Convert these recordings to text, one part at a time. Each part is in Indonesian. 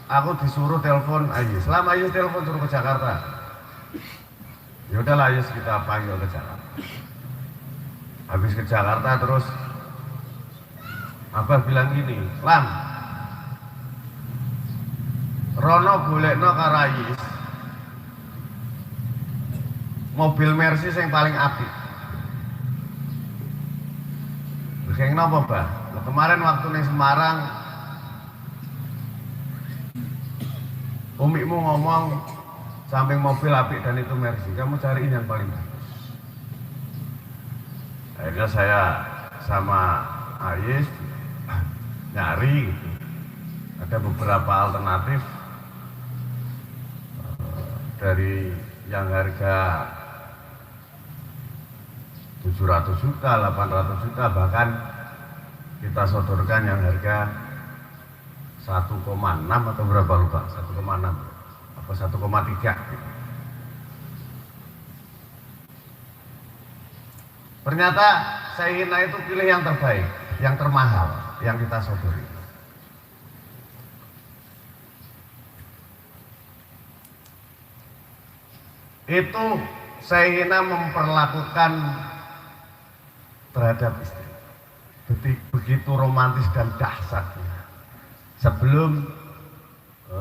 aku disuruh telepon Ayus. Selama Ayus telepon suruh ke Jakarta. Ya udahlah Ayus kita panggil ke Jakarta. Habis ke Jakarta terus Abah bilang gini, Lam, Rono golekno karo Ayus mobil Mercy yang paling apik. Sing napa, Bah? Kemarin waktu ning Semarang Umikmu ngomong samping mobil apik dan itu Mercy, kamu cariin yang paling bagus. Akhirnya saya sama Ayis nyari gitu. Ada beberapa alternatif dari yang harga 700 juta, 800 juta, bahkan kita sodorkan yang harga 1,6 atau berapa lupa, 1,6 apa 1,3 gitu. Ternyata Sayyina itu pilih yang terbaik, yang termahal, yang kita sodori. Itu Sayyina memperlakukan terhadap istri begitu romantis dan dahsyatnya. Sebelum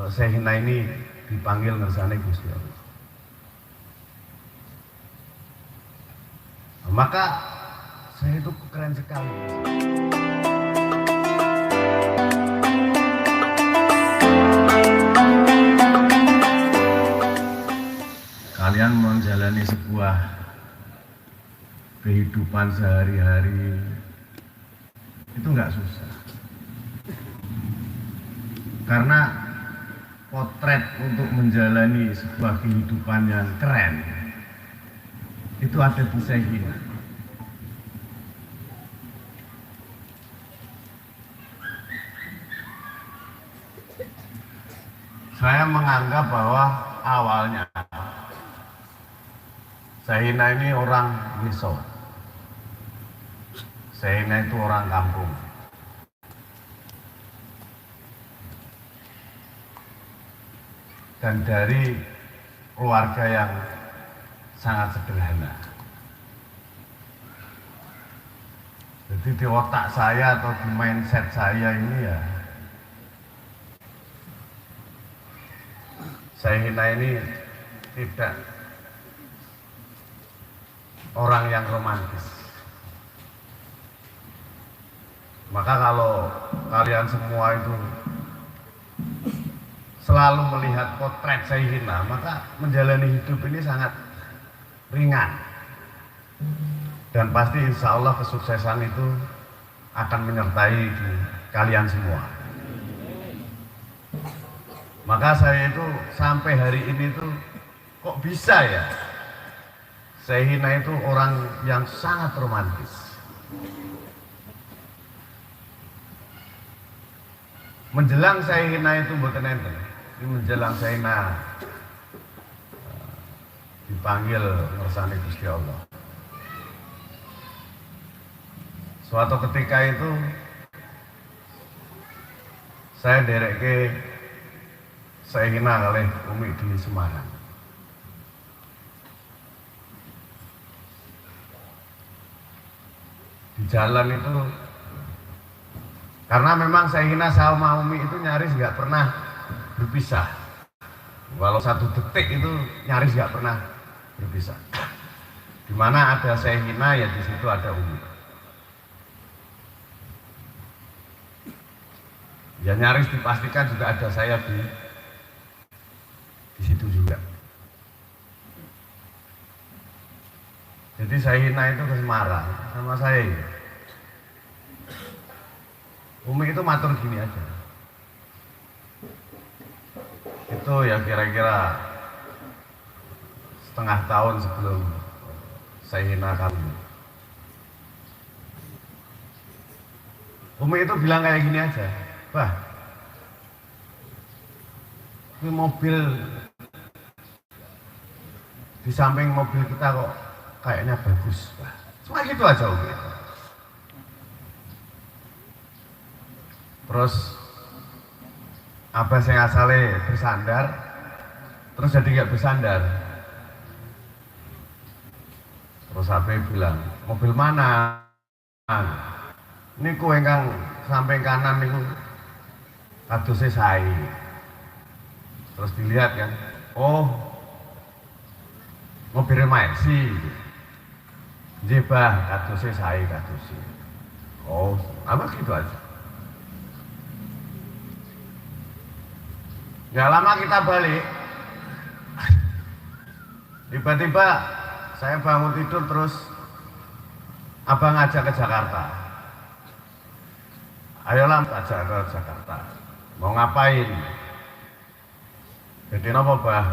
Sayyina ini dipanggil ngersane Gusti Allah. Maka saya itu keren sekali. Kalian menjalani sebuah kehidupan sehari-hari itu nggak susah. Karena potret untuk menjalani sebuah kehidupan yang keren itu ada di Sayyina. Saya menganggap bahwa awalnya Sayyina ini orang desa. Sayyina itu orang kampung. Dan dari keluarga yang sangat sederhana. Jadi di otak saya atau di mindset saya ini ya, Sayyina ini tidak orang yang romantis. Maka kalau kalian semua itu selalu melihat potret Sayyina, maka menjalani hidup ini sangat ringan. Dan pasti insya Allah kesuksesan itu akan menyertai di kalian semua. Maka saya itu sampai hari ini tuh kok bisa ya Sayyina itu orang yang sangat romantis. Menjelang Sayyina itu mboten enten. Ini menjelang Sayyina dipanggil ngersane Gusti Allah. Suatu ketika itu saya dereke Sayyina kalih Umi di Semarang. Di jalan itu, karena memang Sayyina sama Umi itu nyaris nggak pernah berpisah. Walau satu detik itu nyaris nggak pernah berpisah. Di mana ada Sayyina ya di situ ada Umi. Ya nyaris dipastikan juga ada saya di situ juga. Jadi Sayyina itu ke Semarang sama saya. Umi itu matur gini aja. Itu ya kira-kira setengah tahun sebelum Sayyina kami. Umi itu bilang kayak gini aja, Bah, ini mobil di samping mobil kita kok kayaknya bagus, Bah. Cuma gitu aja Umi. Terus abah yang asalnya bersandar terus jadi nggak bersandar. Terus abah bilang, mobil mana? Niku ingkang samping kanan niku kadose sae. Terus dilihat kan, oh mobil Mercy. Jebah kadose sae kadose. Oh, apa gitu aja. Gak lama kita balik. Tiba-tiba saya bangun tidur terus abang ngajak ke Jakarta. Ayolah ajak ke Jakarta. Mau ngapain? Jadi apa bah?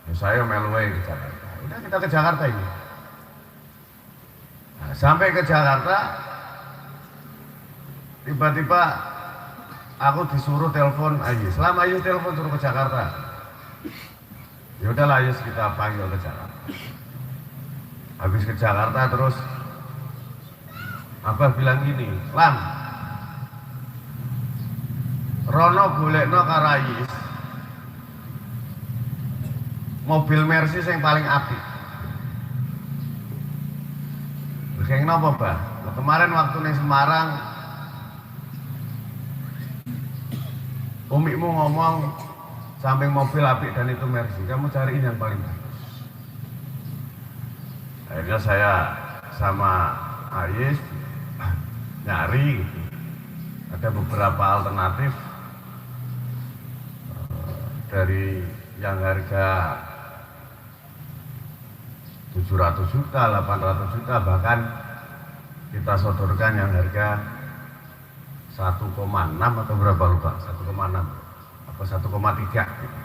Ya, saya meluwe ke Jakarta. Udah kita ke Jakarta ini. Nah, sampai ke Jakarta, tiba-tiba aku disuruh telepon Ayus. Selama Ayus telepon suruh ke Jakarta. Ya udahlah Ayus kita panggil ke Jakarta. Habis ke Jakarta terus abah bilang gini, Lam, Rono golekno karo Ayus mobil Mercy yang paling apik. Kayak kenapa bah? Nah, kemarin waktu di Semarang umikmu ngomong samping mobil apik dan itu Mercy, kamu cariin yang paling bagus. Akhirnya saya sama Ayis nyari gitu. Ada beberapa alternatif dari yang harga 700 juta, 800 juta, bahkan kita sodorkan yang harga 1,6 atau berapa lupa, 1,6 atau 1,3 gitu.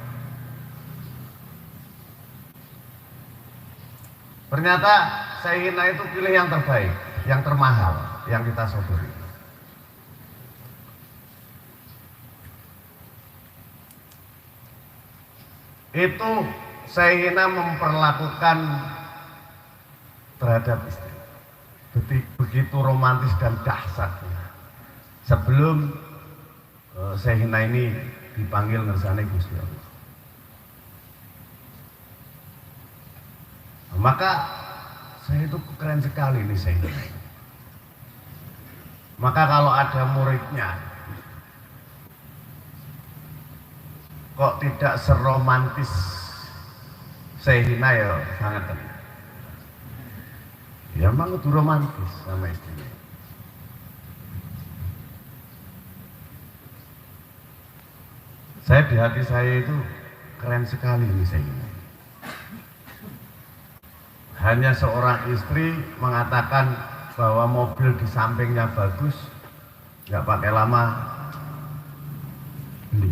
Ternyata Sayyina itu pilih yang terbaik, yang termahal, yang kita sodori. Itu Sayyina memperlakukan terhadap istri begitu romantis dan dahsyatnya. Sebelum Sayyina ini dipanggil ngersane Gusti Allah. Maka saya itu keren sekali nih Sayyina. Maka kalau ada muridnya kok tidak seromantis Sayyina ya sangat tenang. Ya emang itu romantis sama istrinya. Saya di hati saya itu keren sekali ini Sayyina. Hanya seorang istri mengatakan bahwa mobil di sampingnya bagus, nggak pakai lama beli.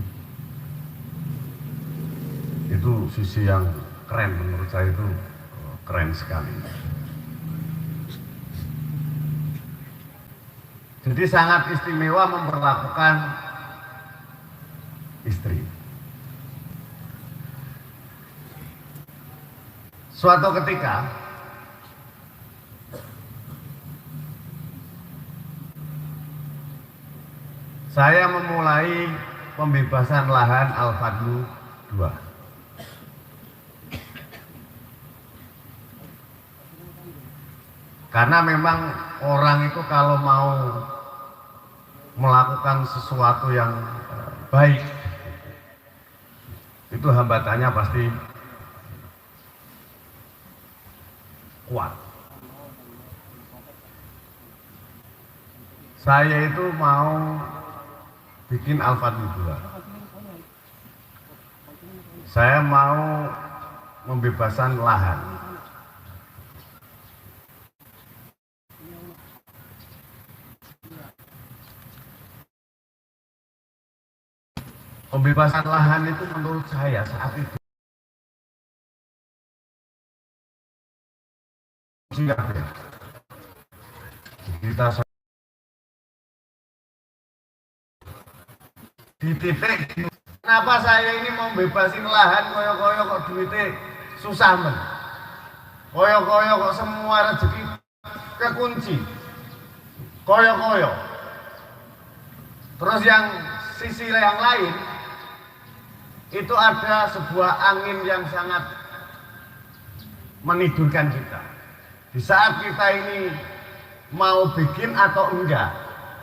Itu sisi yang keren, menurut saya itu keren sekali. Jadi sangat istimewa memperlakukan istri. Suatu ketika saya memulai pembebasan lahan Al-Fadlu 2. Karena memang orang itu kalau mau melakukan sesuatu yang baik, itu hambatannya pasti kuat. Saya itu mau bikin Al-Fadlu 2. Saya mau membebasan lahan. Pembebasan lahan itu menurut saya saat itu siap ya. Kita di titik kenapa saya ini mau bebasin lahan koyo-koyo kok duitnya susah men, koyo-koyo kok semua rezeki kekunci, koyo-koyo. Terus yang sisi yang lain itu ada sebuah angin yang sangat menidurkan kita. Di saat kita ini mau bikin atau enggak,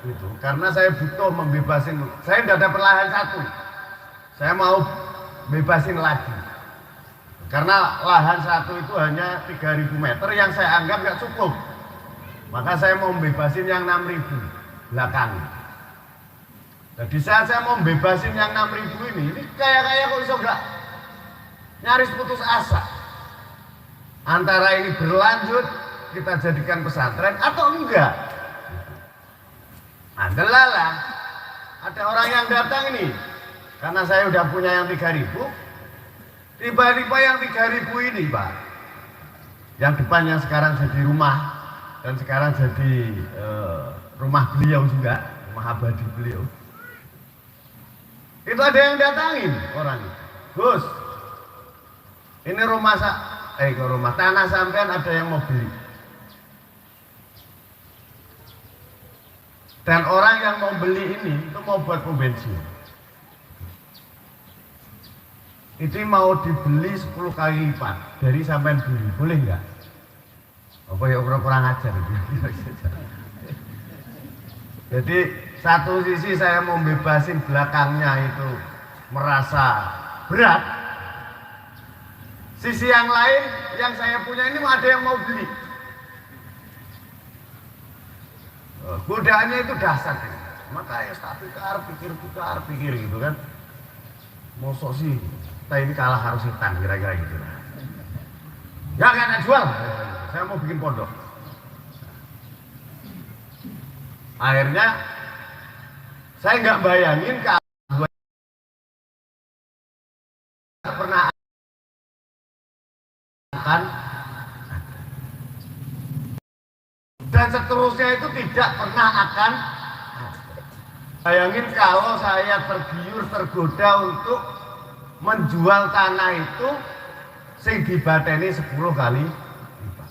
gitu. Karena saya butuh membebasin, saya tidak ada lahan satu, saya mau bebasin lagi. Karena lahan satu itu hanya 3.000 meter yang saya anggap nggak cukup. Maka saya mau bebasin yang 6.000 belakang. Jadi saat saya mau bebasin yang 6.000 ini kayak kok bisa enggak nyaris putus asa. Antara ini berlanjut kita jadikan pesantren atau enggak. Adalah ada orang yang datang ini karena saya udah punya yang 3.000. Tiba-tiba yang 3.000 ini Pak, yang depannya sekarang jadi rumah dan sekarang jadi rumah beliau juga, rumah abadi beliau. Itu ada yang datangin orang itu, Gus, ini rumah tanah sampean ada yang mau beli. Dan orang yang mau beli ini itu mau buat pom bensin. Itu mau dibeli 10 kali lipat dari sampean beli, boleh nggak? Apa ya kurang ajar itu. Jadi satu sisi saya mau bebasin belakangnya itu merasa berat, sisi yang lain yang saya punya ini ada yang mau beli. Godaannya itu dasar, maka ya tak pikir gitu kan. Mosok sih kita ini kalah harus hitam kira-kira gitu. Ya kan jual, saya mau bikin pondok. Akhirnya saya nggak bayangin kalau pernah akan dan seterusnya itu tidak pernah akan. Bayangin kalau saya tergiur tergoda untuk menjual tanah itu sing dibateni 10 kali lipat.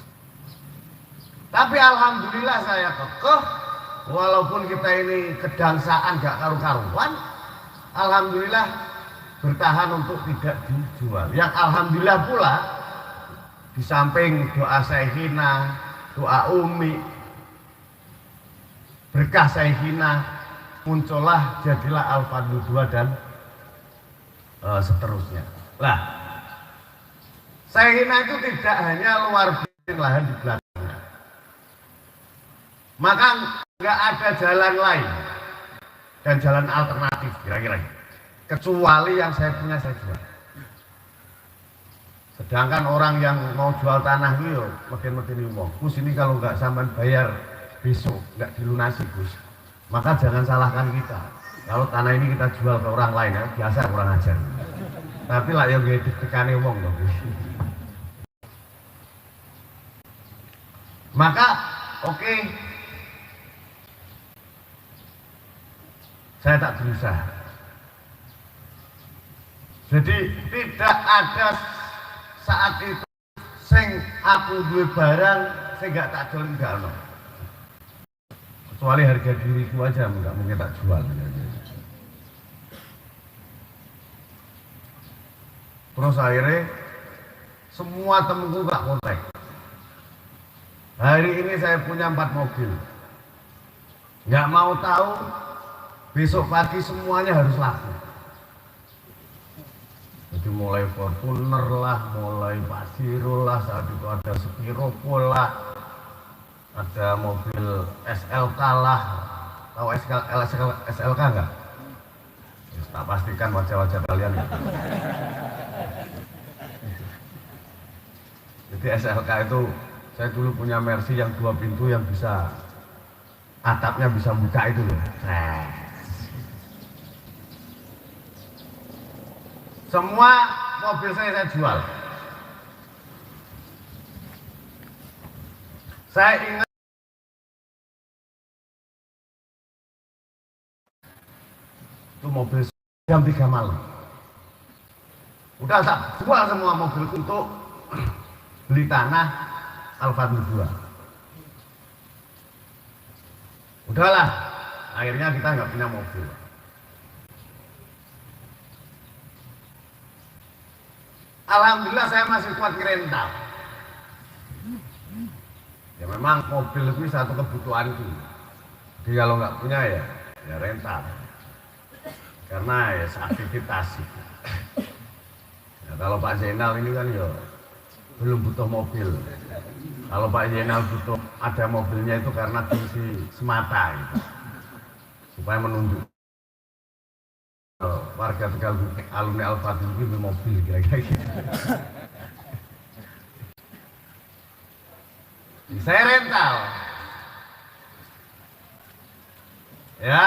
Tapi alhamdulillah saya kekeh, walaupun kita ini kedangsaan gak karu-karuan, alhamdulillah bertahan untuk tidak dijual. Yang alhamdulillah pula di samping doa Syekhina, doa Umi, berkah Syekhina, muncullah jadilah Al-Fadlu 2 dan seterusnya. Lah, Syekhina itu tidak hanya luar biasa lahan di belakangnya, maka nggak ada jalan lain dan jalan alternatif kira-kira kecuali yang saya punya saya jual. Sedangkan orang yang mau jual tanah itu makin ngomong, Gus ini kalau nggak sampean bayar besok nggak dilunasi Gus, maka jangan salahkan kita. Kalau tanah ini kita jual ke orang lain ya biasa kurang ajar. Tapi lah yang gede tekane wong loh. Maka oke, saya tak berusaha. Jadi tidak ada saat itu sing aku duwe barang sing gak tak jual enggak ono. Kecuali harga diriku aja enggak mungkin tak jual. Terus akhirnya semua temenku tak kontak. Hari ini saya punya 4 mobil. Nggak mau tahu besok pagi semuanya harus laku. Jadi mulai Fortuner lah, mulai Pasiro lah, saat itu ada Spiropo lah, ada mobil SLK lah. Tahu SLK nggak? Tak pastikan wajah-wajah kalian. Jadi SLK itu saya dulu punya Mercy yang 2 pintu yang bisa atapnya bisa buka itu loh. Semua mobil saya jual. Saya ingat itu mobil jam 3 malam. Udah tak jual semua mobil untuk beli tanah Al-Fadlu 2. Udahlah, akhirnya kita nggak punya mobil. Alhamdulillah saya masih kuat ngerental. Ya memang mobil itu satu kebutuhanku. Jadi kalau nggak punya ya rental. Karena ya aktivitas. Ya, kalau Pak Zainal ini kan ya belum butuh mobil. Kalau Pak Zainal butuh ada mobilnya itu karena fungsi semata gitu. Supaya menunjuk warga Tegal Bukit alumni Al-Fadil itu mobil kira-kira gitu. Saya rental ya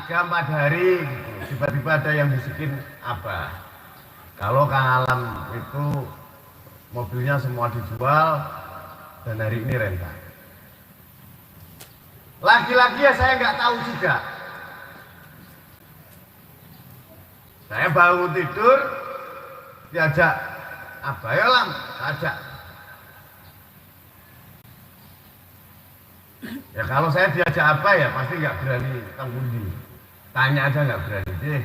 3-4 hari gitu. Tiba-tiba ada yang bisikin apa kalau Kang Alam itu mobilnya semua dijual dan hari ini rental. Lagi-lagi ya saya nggak tahu juga. Saya bangun tidur diajak apa ya Lam, ajak. Ya kalau saya diajak apa ya pasti nggak berani tanggundi. Tanya aja nggak berani deh.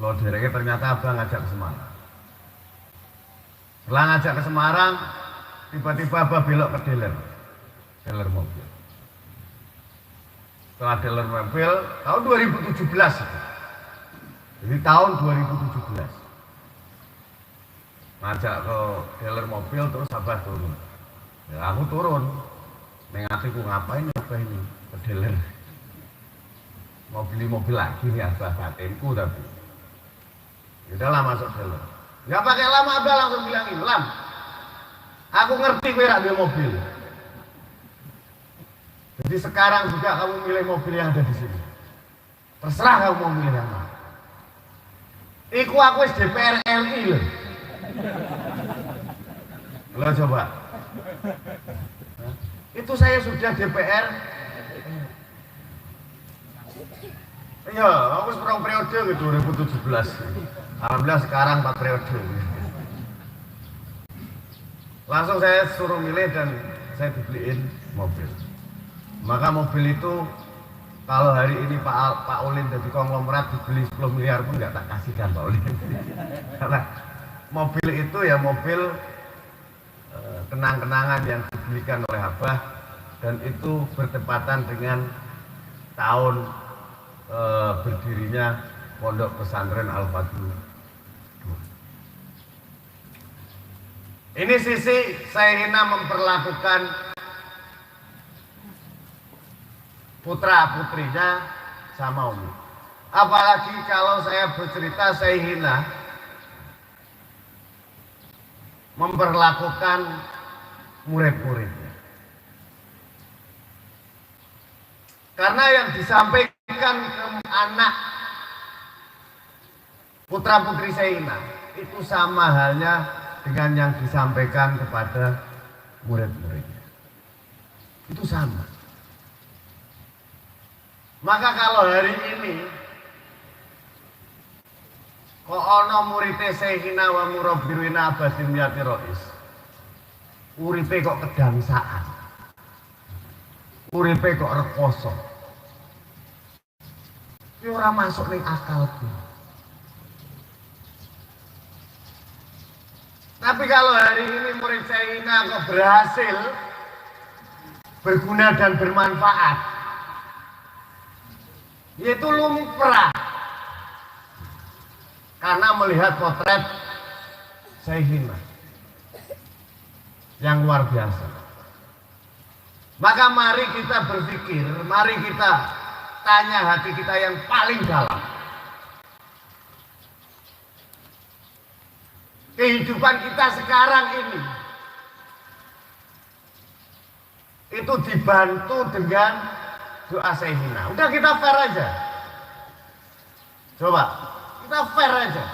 Lo direknya ternyata abang ngajak ke Semarang. Setelah ngajak ke Semarang, tiba-tiba abang belok ke dealer mobil. Setelah dealer mobil tahun 2017 itu. Jadi tahun 2017 ngajak ke dealer mobil terus abah turun. Ya aku turun. Mengatiku ngapain apa ini ke dealer. Mau beli mobil lagi nih abah batinku tapi. Udahlah masuk dealer. Nggak pakai lama abah langsung bilangin, Lam, aku ngerti kowe rak duwe mobil. Jadi sekarang juga kamu milih mobil yang ada di sini. Terserah kamu mau milih yang mana. Iku aku DPR RI loh. Lo coba. Itu saya sudah DPR. Iya, aku seperang periode ke 2017. Alhamdulillah sekarang 4 periode. Langsung saya suruh milih dan saya dibeliin mobil. Maka mobil itu kalau hari ini Pak Ulin dari konglomerat dibeli 10 miliar pun nggak tak kasihkan Pak Ulin. Karena mobil itu ya mobil kenang-kenangan yang dibelikan oleh Abah dan itu bertepatan dengan tahun berdirinya Pondok Pesantren Al-Fadl. Ini sisi Sayyidina memperlakukan putra-putrinya sama Umi. Apalagi kalau saya bercerita Sayyidina memperlakukan murid-muridnya. Karena yang disampaikan ke anak putra-putri Sayyidina itu sama halnya dengan yang disampaikan kepada murid-muridnya. Itu sama. Maka kalau hari ini kok ono murite Sayyidina wa murabbirina abadim yati rois, uripe kok kedangsaan, uripe kok rekoso, ini orang masuk ning akalku. Tapi kalau hari ini murid Sayyidina kok berhasil berguna dan bermanfaat, yaitu lumrah karena melihat potret Sayyidina yang luar biasa. Maka mari kita berpikir, mari kita tanya hati kita yang paling dalam. Kehidupan kita sekarang ini itu dibantu dengan doa Sayyidina. Udah kita fair aja. Coba, kita fair aja.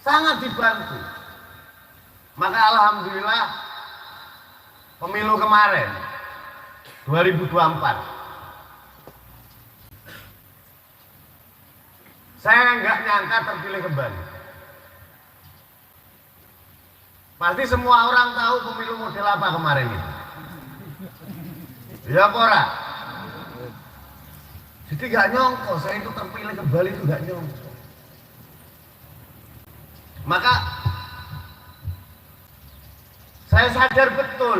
Sangat dibantu. Maka alhamdulillah pemilu kemarin 2024 saya nggak nyangka terpilih kembali. Pasti semua orang tahu pemilu model apa kemarin itu. Ya pora. Jadi gak nyongko saya itu terpilih kembali, itu gak nyongko. Maka saya sadar betul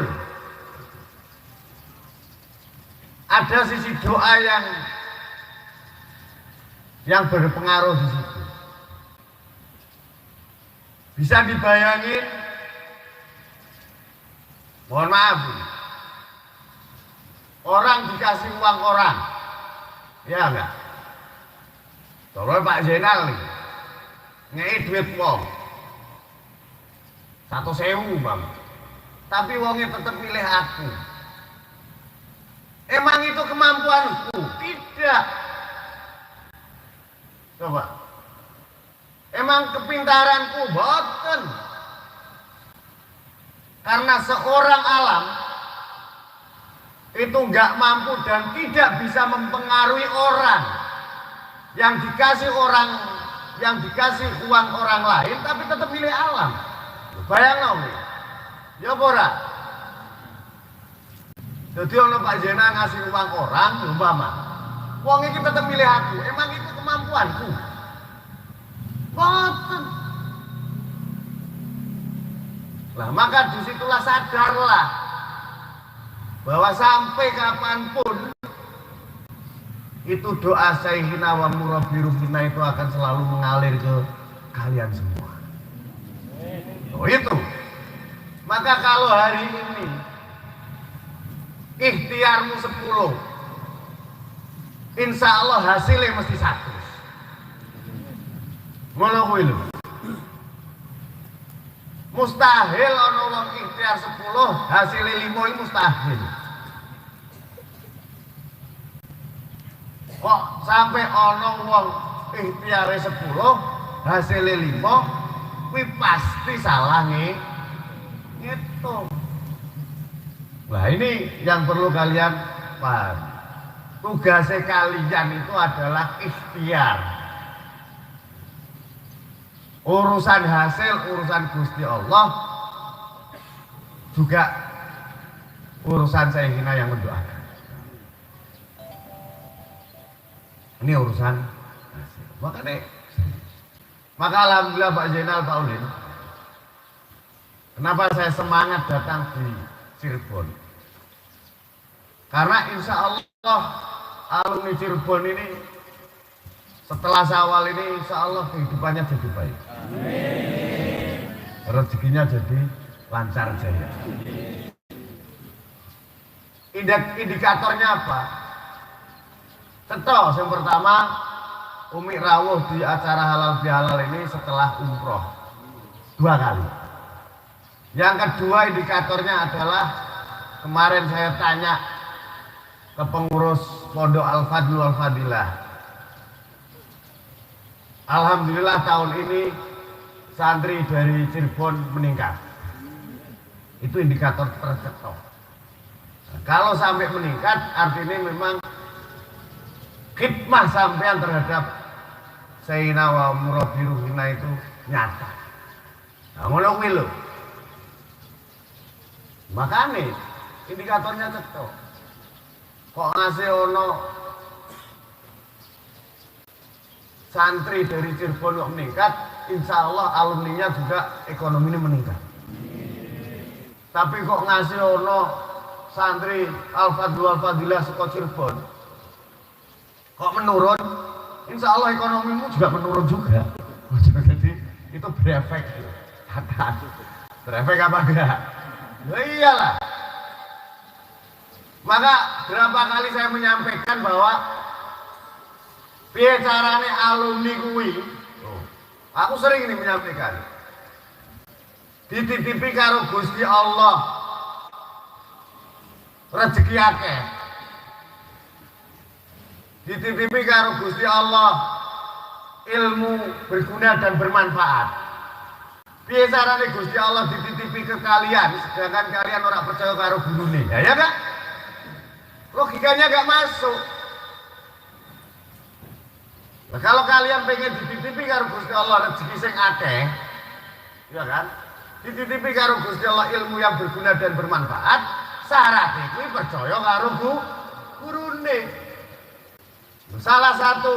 ada sisi doa yang berpengaruh di situ. Bisa dibayangin, mohon maaf, orang dikasih uang orang, ya enggak? Tolong Pak Zainal nih, ngei duit wong 100.000 bang, tapi wongnya tetap milih aku. Emang itu kemampuanku? Tidak. Coba. Emang kepintaranku? Boten. Karena seorang alam itu nggak mampu dan tidak bisa mempengaruhi orang. Yang dikasih uang orang lain, tapi tetap milih alam. Bayang nih, ya bora. Jadi ono Pak Zainal ngasih uang orang, umpama, uang ini tetap milih aku. Emang itu kemampuanku? Boten. Lah maka disitulah sadarlah bahwa sampai kapanpun itu doa Sayyidina wa murabbiruhina itu akan selalu mengalir ke kalian semua. Oh itu. Maka kalau hari ini ikhtiarmu 10, insya Allah hasilnya mesti 100. Ngono kuwi lho. Mustahil ana wong ikhtiar 10 hasilnya 5 iki mustahil. Kok sampai ana wong ikhtiare 10 hasilnya 5, kuwi pasti salah nih. Gitu. Nah ini yang perlu kalian paham. Tugasnya kalian itu adalah ikhtiar. Urusan hasil, urusan Gusti Allah, juga urusan Sayyidina yang mendoakan. Ini urusan hasil. Maka alhamdulillah Pak Zainal, Pak Ulin, kenapa saya semangat datang di Cirebon? Karena insya Allah alumni Cirebon ini setelah Syawal ini insya Allah kehidupannya jadi baik. Amin. Rezekinya jadi lancar jaya. Indikatornya apa? Cetos yang pertama, Umi rawuh di acara halal bihalal ini setelah umroh 2 kali. Yang kedua indikatornya adalah kemarin saya tanya ke pengurus Pondok Al-Fadlu Al-Fadilah. Alhamdulillah tahun ini santri dari Cirebon meningkat. Itu indikator tercetok. Nah, kalau sampai meningkat artinya memang khidmah sampean terhadap Sayyidina wa murabbiruhina itu nyata. Nah, ngono kuwi lho. Makanya indikatornya cetok. Kok ngasih ono santri dari Cirebon kok meningkat, insya Allah alumninya juga ekonominya meningkat. Tapi kok ngasih ono santri Al-Fadlu Al-Fadilah saka Cirebon kok menurun, insya Allah ekonomimu juga menurun juga. Jadi itu berefek. Berefek apa enggak? Ya iyalah. Maka berapa kali saya menyampaikan bahwa piye carane alumni kuwi. Aku sering ini menyampaikan. Dititipi karo Gusti Allah rezeki akeh. Dititipi karo Gusti Allah ilmu berguna dan bermanfaat. Piye carane Gusti Allah dititipi ke kalian sedangkan kalian ora percaya karo gurune. Ya kan? Logikanya gak masuk. Nah, kalau kalian pengen dititipi karo Gusti Allah rezeki sing akeh, ya kan? Dititipi karo Gusti Allah ilmu yang berguna dan bermanfaat, syaratnya kuwi percaya karo gurune. Salah satu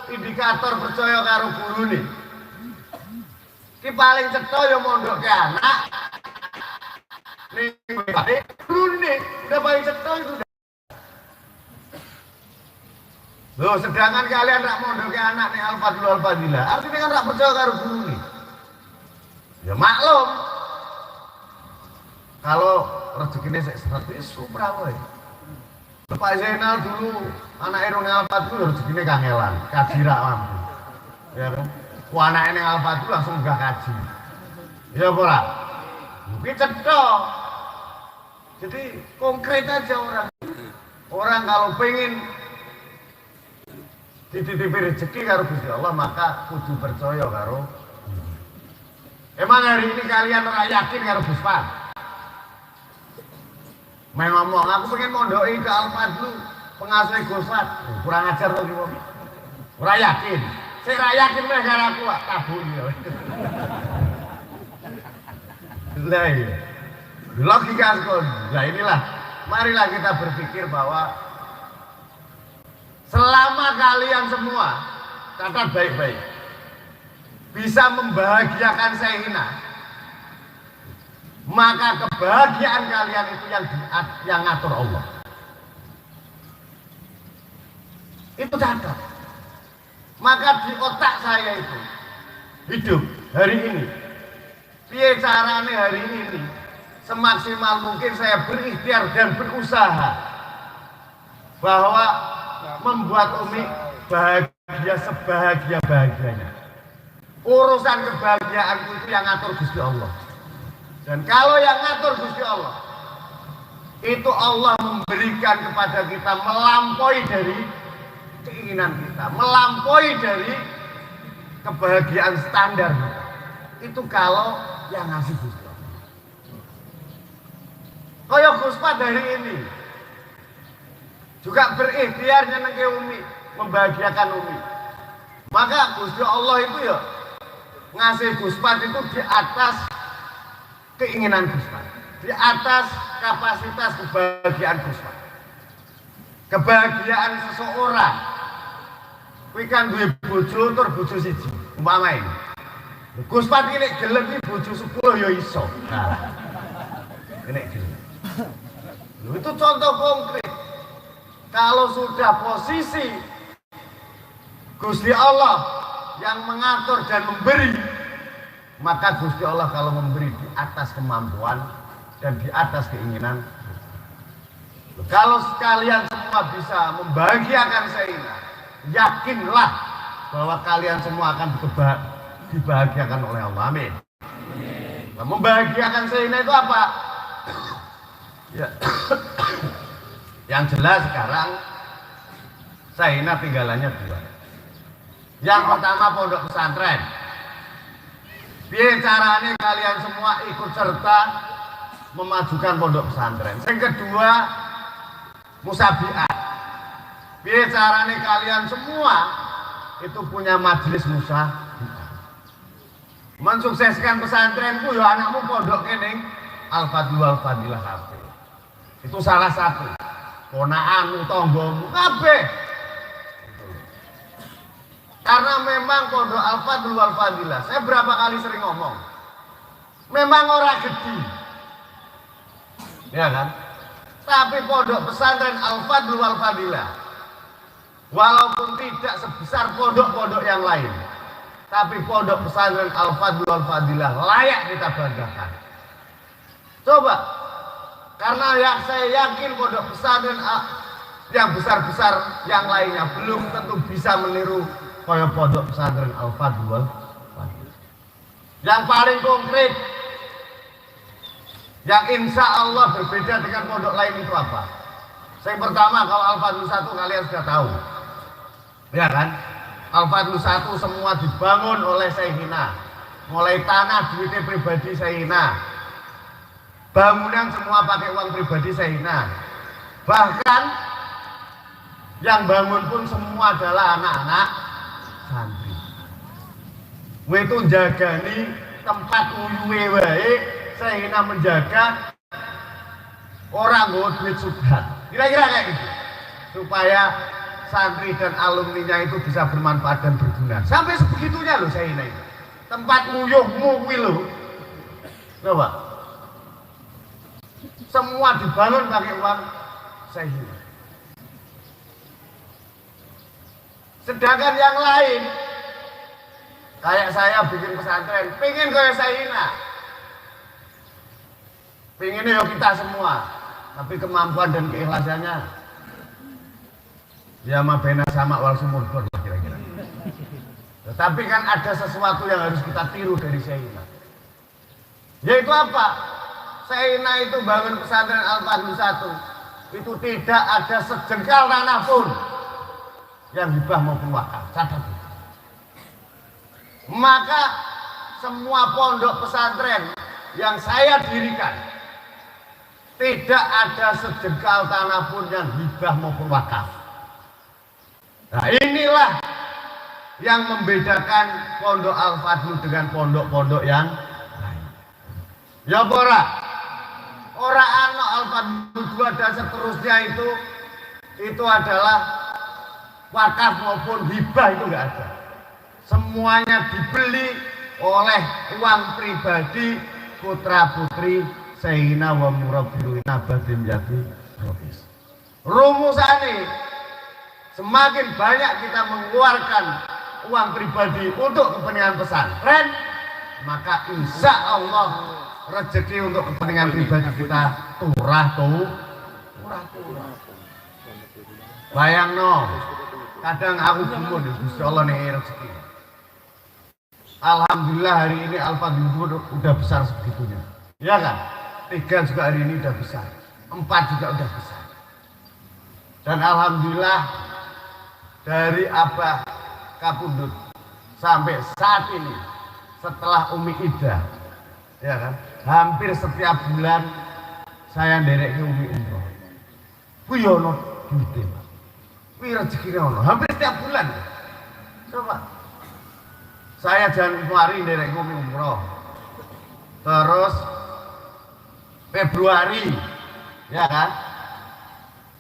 indikator percaya karo guru nih. Ki paling cetha ya mondok ke anak. Nih guru nih udah paling cetha itu. Loh, sedangkan kalian rak mondok ke anak nih Al-Fadlul Al-Fadilah. Artinya kan rak percaya karo guru nih. Ya maklum. Kalau rezekinya seperti itu prawoy. Pak Zainal dulu anak Erong Al-Fadlul rezekinya kangelan, kaji rak mampu. Ya kan? Wah anak ini Al-Fadlul langsung gak kaji. Ya ora. Mungkin cedok. Jadi konkret aja orang. Orang kalau pengen dititipi rezeki karo Gusti Allah maka kudu percaya karo. Emang hari ini kalian ora yakin karo Gus Pan? Main ngomong, aku pengen mondoi ke Al-Fadlul pengasuh Gus Pan. Kurang ajar lagi wong. Ora yakin. Saya ora yakin meh karo aku tabun ya. Lah iya. Logika kon. Nah inilah, marilah kita berpikir bahwa selama kalian semua catat baik-baik bisa membahagiakan Sayyidina, maka kebahagiaan kalian itu yang ngatur Allah. Itu catat. Maka di otak saya itu hidup hari ini. Piye carane hari ini semaksimal mungkin saya berikhtiar dan berusaha bahwa membuat Umi bahagia sebahagia-bahagianya. Urusan kebahagiaanku itu yang ngatur Gusti Allah. Dan kalau yang ngatur Gusti Allah, itu Allah memberikan kepada kita melampaui dari keinginan kita, melampaui dari kebahagiaan standar kita. Itu kalau yang ngasih Gusti Allah. Kayak Gus Pak dari ini juga berikhtiar nyenengke Umi, membahagiakan Umi. Maka Gusti Allah itu ya ngasih Gus Pak itu di atas keinginan Gus Pak, di atas kapasitas kebahagiaan Gus Pak. Kebahagiaan seseorang kuwi kan duwe bojo tur bojo siji, umpama ini. Gus Pak iki gelem iki bojo 10 ya iso. Nah. Nek gelem. Itu contoh konkret. Kalau sudah posisi Gusti Allah yang mengatur dan memberi, maka Gusti Allah kalau memberi di atas kemampuan dan di atas keinginan. Kalau sekalian semua bisa membahagiakan Sayyidina, yakinlah bahwa kalian semua akan dibahagiakan oleh Allah. Amin. Nah, membahagiakan Sayyidina itu apa? Ya. Yang jelas sekarang Sayyidina tinggalannya 2. Yang pertama pondok pesantren. Biar caranya kalian semua ikut serta memajukan pondok pesantren. Yang kedua musabiat. Biar caranya kalian semua itu punya majelis musabiat. Mensukseskan pesantrenku ya anakmu pondok kening Al-Fadlul Al-Fadilah kabeh. Itu salah satu. Ponakanmu, tonggomu kabeh. Karena memang pondok Al-Fadlul Al-Fadilah, saya berapa kali sering ngomong, memang orang gede, ya kan? Tapi pondok pesantren Al-Fadlul Al-Fadilah, walaupun tidak sebesar pondok-pondok yang lain, tapi pondok pesantren Al-Fadlul Al-Fadilah layak kita banggakan. Coba, karena saya yakin pondok pesantren yang besar-besar yang lainnya belum tentu bisa meniru kayak pondok pesantren Al-Fadlul. Yang paling konkret, yang insya Allah berbeda dengan pondok lain itu apa? Yang pertama, kalau Al-Fadlul 1 kalian sudah tahu, ya kan? Al-Fadlul 1 semua dibangun oleh Sayyidina, mulai tanah duitnya pribadi Sayyidina, bangunan semua pakai uang pribadi Sayyidina, bahkan yang bangun pun semua adalah anak-anak santri. Itu jagani tempat uyuwe wae, Sayyidina menjaga orang nggo duit sugat. Kira-kira kayak gitu. Supaya santri dan alumninya itu bisa bermanfaat dan berguna. Sampai sebegitunya loh saya ini. Tempat nguyuhmu kuwi lho. Coba. Semua dibangun pakai uang saya. Sedangkan yang lain kayak saya bikin pesantren, pengen kayak Sayyidina. Pengennya ya kita semua, tapi kemampuan dan keikhlasannya ya mabena sama wal sumur lah kira-kira. Tetapi kan ada sesuatu yang harus kita tiru dari Sayyidina. Yaitu apa? Sayyidina itu bangun pesantren Al-Fadl 1 itu tidak ada sejengkal tanah pun yang hibah maupun wakaf. Catat. Maka semua pondok pesantren yang saya dirikan tidak ada sejengkal tanah pun yang hibah maupun wakaf. Nah inilah yang membedakan pondok Al-Fadl dengan pondok-pondok yang lain. Ya ora ano Al-Fadl 2 dan seterusnya itu adalah wakaf maupun hibah, itu enggak ada. Semuanya dibeli oleh uang pribadi putra putri Sayyidina wa murabbiuna badim jadi profes. Rumusane semakin banyak kita mengeluarkan uang pribadi untuk kepentingan pesantren, maka insya Allah rezeki untuk kepentingan pribadi kita turah. Bayang no, kadang aku gumun, insya Allah nih rezeki. Alhamdulillah hari ini Al-Fadl udah besar sebegitunya, ya kan? 3 juga hari ini udah besar, 4 juga udah besar. Dan alhamdulillah dari Abah Kapundut sampai saat ini setelah Umi Ida, ya kan? Hampir setiap bulan saya nderek ke Umi umroh. Kuwi ono duite, Pak. Kuwi rezekine ono, hampir setiap bulan. Coba. Saya Januari nderek ke Umi umroh. Terus Februari, ya kan?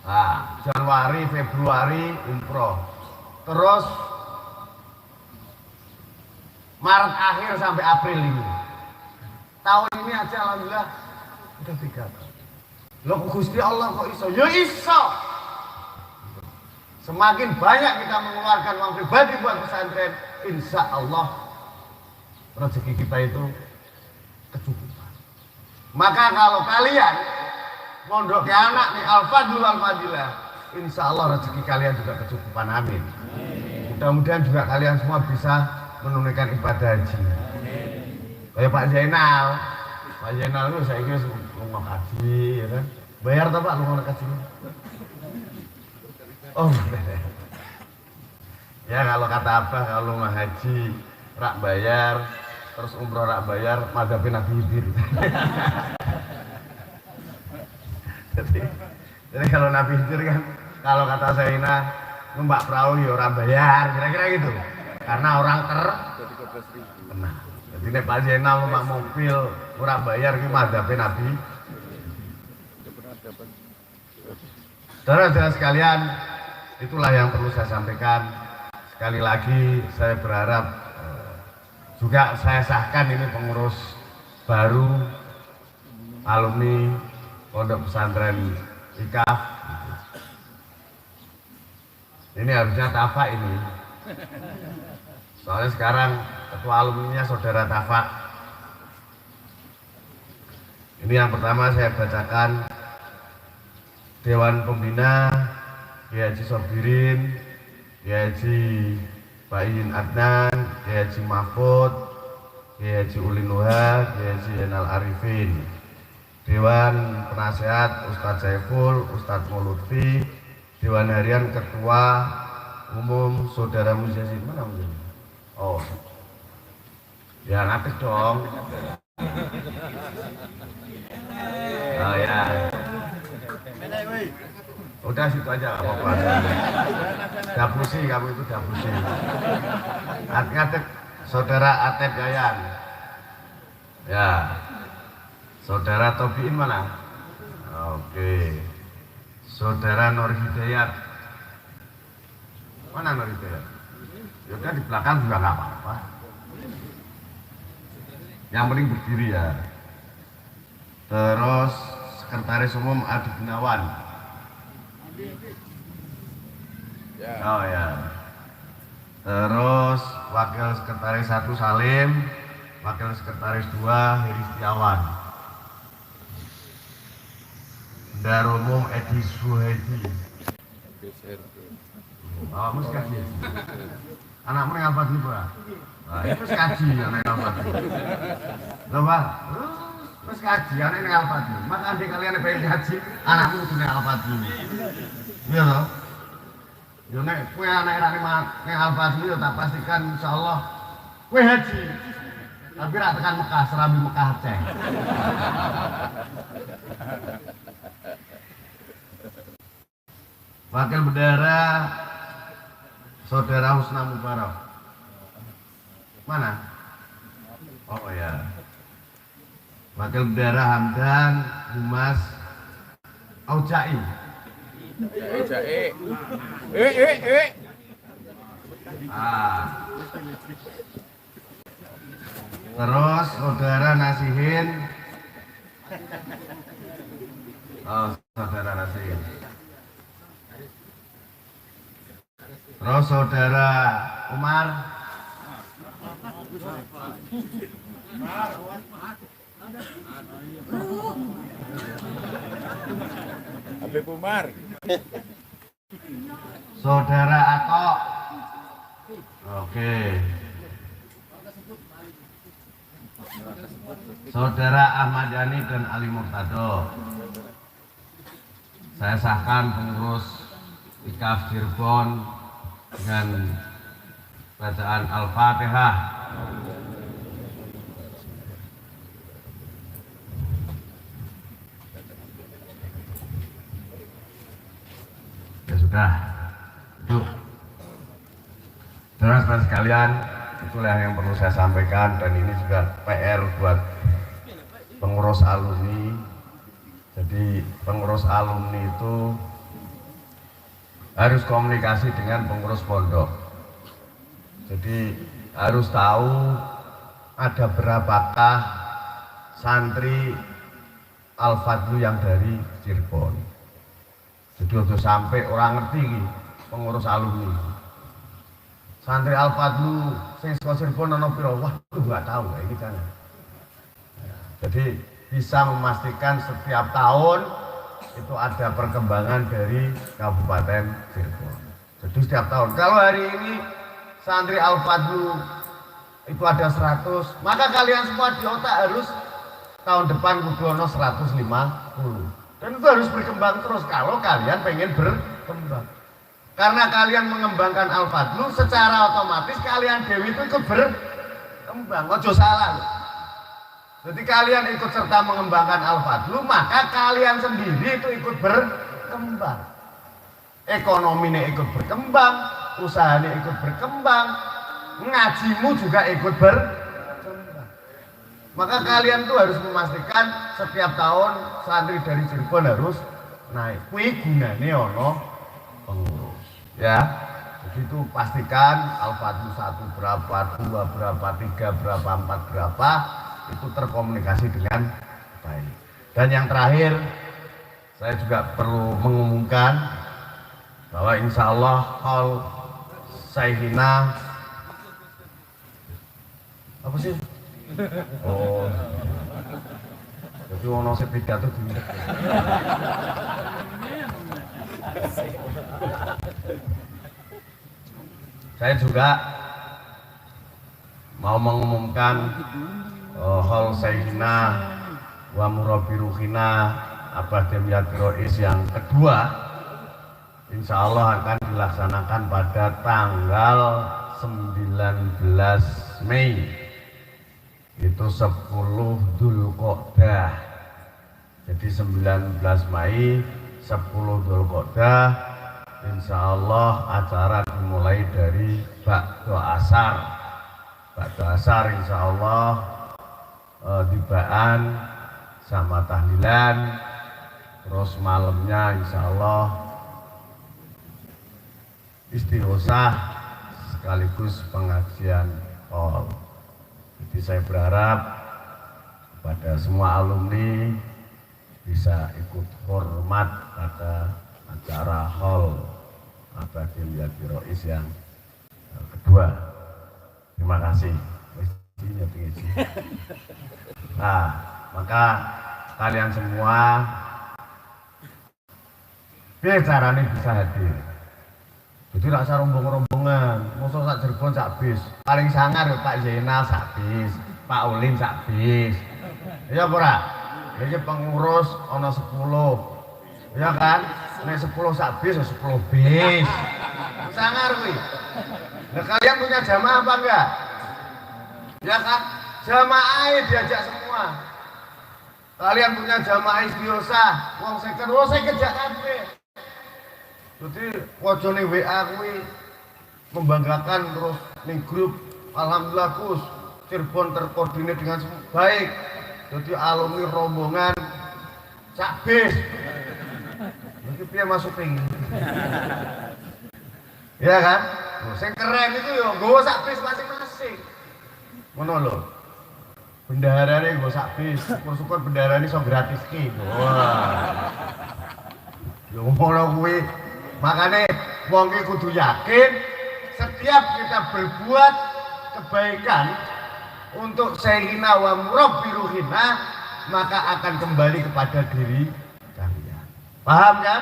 Nah, Januari, Februari umroh. Terus Maret akhir sampai April ini. Tahun ini aja alhamdulillah udah 3 tahun. Loh Gusti Allah kok iso? Ya iso. Semakin banyak kita mengeluarkan uang pribadi buat pesantren, insya Allah rezeki kita itu kecukupan. Maka kalau kalian mondok ke anak nih Al-Fadl Al-Fadilah, insya Allah rezeki kalian juga kecukupan. Amin. Mudah-mudahan juga kalian semua bisa menunaikan ibadah haji. Kayak Pak Zainal itu saya kira rumah haji, ya kan? Bayar tak Pak rumah haji? Oh, ya kalau kata Abah kalau rumah haji rak bayar, terus umroh rak bayar, madhabin Nabi Hidir. Jadi kalau Nabi Hidir kan, kalau kata Zainal numpak perahu ya orang bayar, kira-kira gitu. Karena orang kena. Jadi nek Pak Zainal numpak mobil ora bayar ki madhabe Nabi. Saudara-saudara sekalian, itulah yang perlu saya sampaikan. Sekali lagi saya berharap juga saya sahkan ini pengurus baru alumni Pondok Pesantren IKAF. Ini harusnya Tafa ini. Soalnya sekarang ketua alumninya saudara Tafa. Ini yang pertama saya bacakan Dewan Pembina Kiai Haji Sobirin, Kiai Haji Bayin Adnan, Kiai Haji Mahfud, Kiai Haji Ulin Nuha, Kiai Haji Enal Arifin. Dewan Penasehat Ustadz Saiful, Ustadz Mulutfi. Dewan Harian Ketua Umum Saudara Mujahid. Mana Mujahid? Oh, ya ngatik dong. Oh ya. Udah situ aja apa-apa. Dapusi kamu itu dapusi. Ngatik Saudara Atep Gayan. Ya. Saudara Tobiin mana? Oke. Saudara Nur Hidayat. Mana Nur itu ya? Ya udah di belakang juga nggak apa-apa. Yang penting berdiri ya. Terus Sekretaris Umum Adi Gunawan. Oh ya. Terus Wakil Sekretaris 1 Salim, Wakil Sekretaris 2 Heri Setiawan. Bendahara Umum Edi Suhaidi. Awakmu kaji. Anakmu yang apa dulu, Pak? Nah, itu kaji anak yang apa dulu. Loh, Pak? Terus kaji anak yang apa dulu. Maka adik kalian pengen kaji, anakmu itu yang apa dulu. Iya loh. Ya nek kowe anak nek apa dulu tak pastikan insyaallah kowe haji. Tapi ra tekan Mekah, serambi Mekah Aceh. Wakil Bendahara Saudara Husna Mubarak. Mana? Oh ya. Wakil Bendahara Hamdan Humas Aujai. Terus Saudara Nasihin. Oh, Saudara Nasihin. Terus Saudara Umar. Habib Umar. Saudara Ato. Oke. Saudara Ahmad Yani dan Ali Murtado. Saya sahkan pengurus Ikaf Cirebon dengan bacaan Al-Fatihah. Ya sudah, duduk. Saudara-saudara sekalian, itulah yang perlu saya sampaikan, dan ini juga PR buat pengurus alumni. Jadi pengurus alumni itu harus komunikasi dengan pengurus pondok. Jadi harus tahu ada berapakah santri Al-Fadlu yang dari Cirebon. Jadi untuk sampai orang ngerti pengurus alumni. Santri Al-Fadlu sing saka Cirebon ana pira? Wah, enggak tahu ini kan. Jadi bisa memastikan setiap tahun itu ada perkembangan dari Kabupaten Cirebon. Jadi setiap tahun. Kalau hari ini santri Al-Fadlu itu ada 100, maka kalian semua di otak harus tahun depan kudu ono 150. Dan itu harus berkembang terus kalau kalian pengen berkembang. Karena kalian mengembangkan Al-Fadlu, secara otomatis kalian dewi itu ikut berkembang. Ojo salah loh. Jadi kalian ikut serta mengembangkan Al-Fadlu, maka kalian sendiri itu ikut berkembang. Ekonominya ikut berkembang, usahanya ikut berkembang, ngajimu juga ikut berkembang. Maka kalian tuh harus memastikan setiap tahun santri dari Cirebon harus naik. Kuwi gunane ono pengurus, ya. Begitu pastikan Al-Fadlu 1 berapa, 2 berapa, 3 berapa, 4 berapa, itu terkomunikasi dengan baik. Dan yang terakhir, saya juga perlu mengumumkan bahwa insya Allah Hall Sayyidina apa sih? Oh, jadi ono pidato dulu. Saya juga mau mengumumkan Hall Sayyidina wa Murabbi Ruhina Abah Demyat Rois yang kedua insya Allah akan dilaksanakan pada tanggal 19 Mei, itu 10 Dzulqa'dah. Jadi 19 Mei 10 Dzulqa'dah insya Allah acara dimulai dari Ba'da Asar. Ba'da Asar insya Allah tibaan sama tahlilan, terus malamnya insya Allah istighosah sekaligus pengajian hall. Jadi saya berharap kepada semua alumni bisa ikut hormat pada acara hall Abadil Yati Rois yang kedua. Terima kasih. Nah, maka kalian semua caranya bisa hadir. Jadi rasa rombongan, mosok sak Cirebon sak bis. Paling sangar ya Pak Zainal sak bis, Pak Ulin sak bis. Iya ora? Iki pengurus ana 10. Ya kan? Nek 10 sak bis ya 10 bis. Sangar kuwi. Nah, kalian punya jamaah apa enggak? Ya kan? Jamaah diajak semua. Kalian punya jamaah istighosah, wong seket jak kabeh. Jadi wajone WA kuwi membanggakan terus ning grup. Alhamdulillah Gus, Cirebon terkoordinir dengan baik. Jadi alumni rombongan sak bis. Iki piye masuknya? Ya kan? Sing keren itu yo nggawa sak bis masing-masing. Ngono lho. Bendaharane nggo sak bis, syukur-syukur bendaharane iso gratis ki. Wah. Yo ngono kuwi. Makane wong iki kudu yakin setiap kita berbuat kebaikan untuk Sayyidina wa murabbiruhina maka akan kembali kepada diri kalian. Paham kan?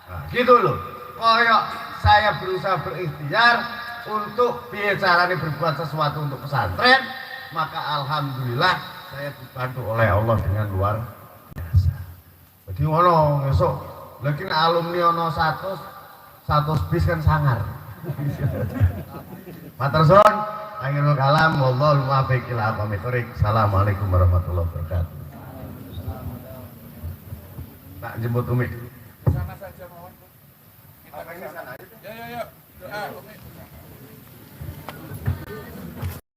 Nah, gitu loh. Koyok saya berusaha berikhtiar untuk piye carane berbuat sesuatu untuk pesantren, maka alhamdulillah saya dibantu oleh Allah dengan luar biasa. Jadi ngono besok lagi alumni ono 100 bis kan sangar. Matur suwun, akhirul kalam wallahu muwaffiq ila aqwamit thoriq. Assalamualaikum warahmatullahi wabarakatuh. Tak jemput Umi. Sana saja mohon. Kita ke sana. Ya. Doa Umi.